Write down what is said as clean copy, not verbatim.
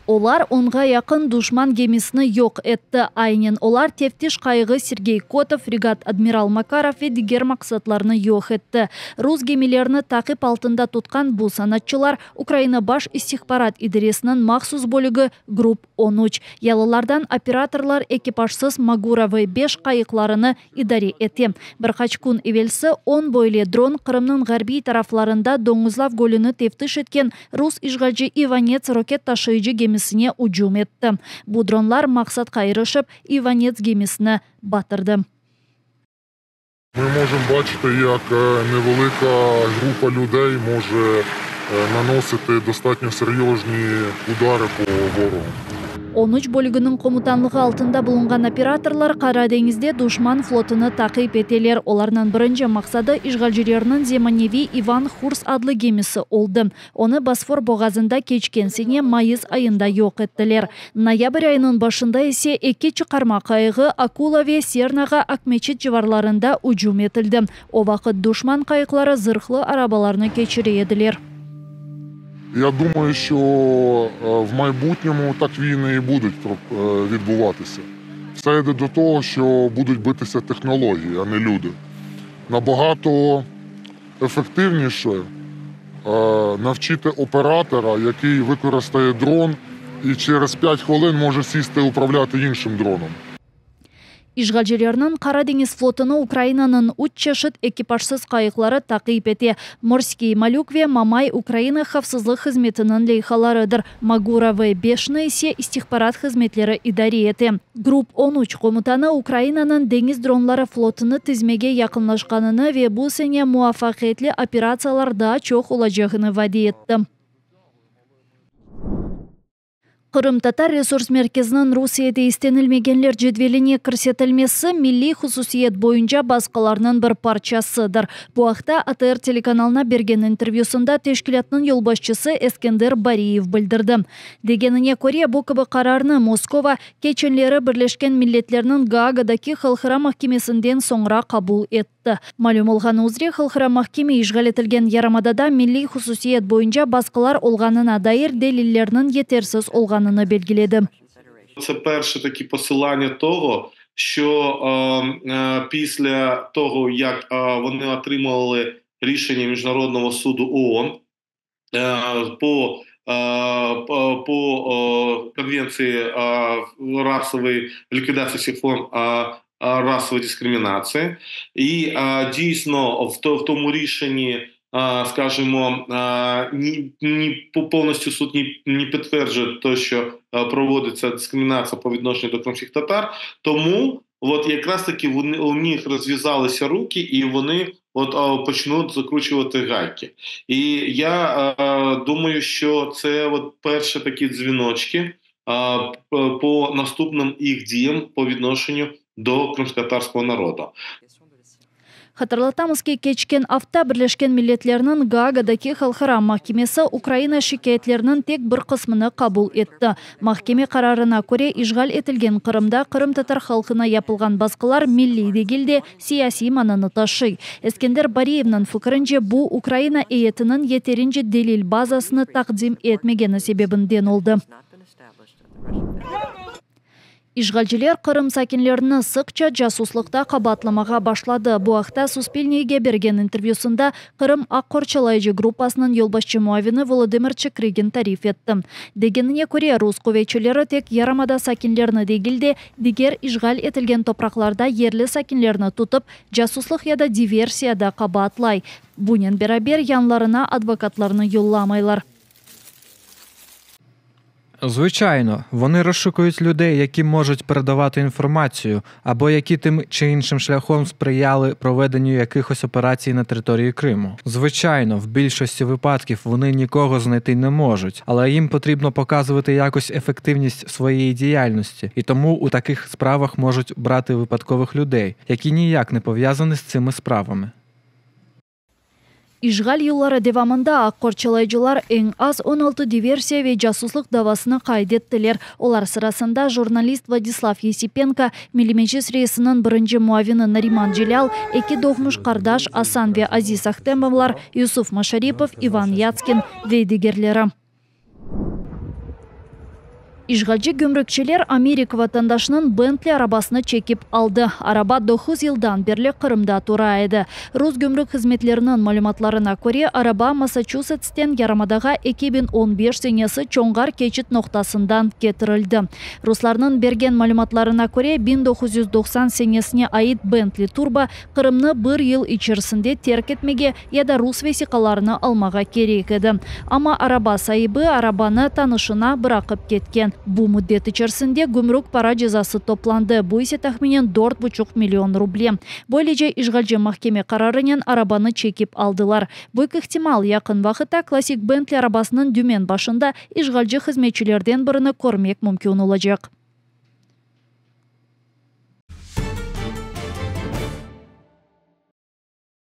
Олар онға якын душман кемесini yok etті. Aynen олар тефтиш қайығы Сергей Котов, фрегат адмирал Макаров ve дигер мақсатларны yok etті. Рус кемелеріні тақип алтында тұтқан бұл санатчылар Украина баш истихбарат идаресінің махсус бөлігі групп 13. Ялылардан операторлар экипажсыз Магуровы 5 қайықларыны идаре етті. Бір қачкун евелсі 10 бойле дрон Қырымның ғарби тарафларында Доңызлав гөліні тефтиш еткен рус ишгалжы Иванец ракет ташыйжы gemисine ucum etti. Bu dronlar maqsadga erishib, Ivанец gemisini batırdı. Ми можемо бачити, як невелика група людей може наносити достатньо серйозні удари по ворогу. 13 бөлігінің комутанлығы алтында bulungan операторлар Қара деңізде душман флотыны тақип етелер. Оларынан бірінші мақсады ишгалжерлерінің Земаневи Иван Хурс адлы gemisi oldu. Оны Босфор боғазында кечкенсене майыз айында yok еттілер. Ноябрь айының башында есе екі чықарма қайығы Акула ве Сернаға Акмечит жыварларында уcum етілді. О вақыт душман қайықлары зырхлы арабаларны кечіре еділер. Я думаю, що в майбутньому так війни і будуть відбуватися. Все йде до того, що будуть битися технології, а не люди. Набагато ефективніше навчити оператора, який використає дрон і через 5 хвилин може сісти управляти іншим дроном. Ишгалжерлерінің Қара деңіз флотыны Украинаның үч чешет экипажсыз қайықлары тақип ете. Морский Малюк ве Мамай Украина хавсызлық хызметінің лейхаларыдыр. Магуровы 5-ны есе истихбарат хызметлері идаре ете. Групп 13 комутаны Украинаның деңіз дронлары флотыны тізмеге якынлашқаныны ве бұл сене муафақетлі операцияларда чоқ олажағыны вади етті. Қырым-Татар ресурс мерkezінің Русияда истенілмегенлер жедвеліне кірсетілмесі милли хусусиет бойынша басқаларының бір парчасыдыр. Бұл ақта АТР телеканалына берген интервьюсында тешкілятның елбасшысы Ескендер Бариев білдірді. Дегеніне көре бұл кібі қарарны Москова кеченлері Бірлешкен Миллетлерінің Гаагадaki Халқара махкемесінден соңра қабул етті. Малюм олған өзре Халқара махкеме ишғал етілген Ярамадада милли хусусиет бойынша басқалар олғанына дайыр делиллерінің етерсіз олғанына белгіледі. Це перше такі посилання того, що після того, як вони отримали рішення Міжнародного суду ООН по конвенції расової ліквідації всіх форм расової дискримінації, і дійсно в тому рішенні, скажімо, повністю суд не підтверджує те, що проводиться дискримінація по відношенню до кримських татар, тому от якраз таки у них розв'язалися руки і вони почнуть закручувати гайки. І я думаю, що це перші такі дзвіночки по наступним їх діям по відношенню до кримськотатарського народу. Хатırlatамыз ки кечкен авта Бірлешкен Миллетлерінің Гаагадaki Халқара махкемесі Украина шикаятlerinin тек бір қысмыны қабул етті. Махкеме қарарына көре ишғал етілген Қырымда Қырым-татар халқына япылған басқалар милли дегелде сияси мананы ташый. Ескендер Бариевнің фікірінше бұл Украина эйетінің етерінше делил базасыны тақдим етмегені себебінден олды. Ишгалжілер Қырым сакинлеріні сықча жасуслықта қабатламаға башлады. Бұл ақта Суспильнеге берген интервьюсында Қырым Аққорчалайжы группасының елбасшы муавины Володимир Чекригин тариф етті. Дегеніне көре рус көвейчілері тек Ярамада сакинлеріні дегілде, дегер ишғал етілген топрақларда ерлі сакинлеріні тұтып, жасуслық яда диверсияда қабатлай. Бұнен берабер янларына адвокатларыны юлламайлар. Звичайно, вони розшукують людей, які можуть передавати інформацію, або які тим чи іншим шляхом сприяли проведенню якихось операцій на території Криму. Звичайно, в більшості випадків вони нікого знайти не можуть, але їм потрібно показувати якось ефективність своєї діяльності, і тому у таких справах можуть брати випадкових людей, які ніяк не пов'язані з цими справами. Ишгал юллары девамында аккорчылайчылар эң аз 16 диверсия ве жасуслык давасыны кайдеттилер. Олар сырасында журналист Владислав Есипенко, милимечис рейсинин биринчи муавини Нариман Джилял, эки догмуш кардаш Асан ве Азиз Ахтемовлар, Юсуф Машарипов, Иван Яцкин вейдигерлери. Ишгалчы көмрөкчелер Америка ватандашынын Бентли арабасыны чекип алды. Араба 9 жылдан берле Кырымда тура еді. Рус көмрөк хизметлеринин малуматларына көрө, араба Массачусетстен Ярамадага 2015 сенесі чоңгар кечит ноктасындан кетирилди. Русларнын берген малуматларына көрө, 1990 сенесине айыт Бентли турба Кырымны 1 жыл ичерисинде терк этмеге яда рус весикаларыны алмага керек эди. Ама араба сайыбы арабаны танышына быракып кеткен. Бу муддет ичерисинде көмрөк пара жазасы топланды. Бу эсе тахминен 4,5 миллион рубль. Бойлеже ишгалчы махкеме карарынын арабаны чекип алдылар. Бу ыктимал якын вакытта классик Бентли арабасынын дүмен башында ишгалчы хизметчилерден бирини көрмек мүмкүн болажак.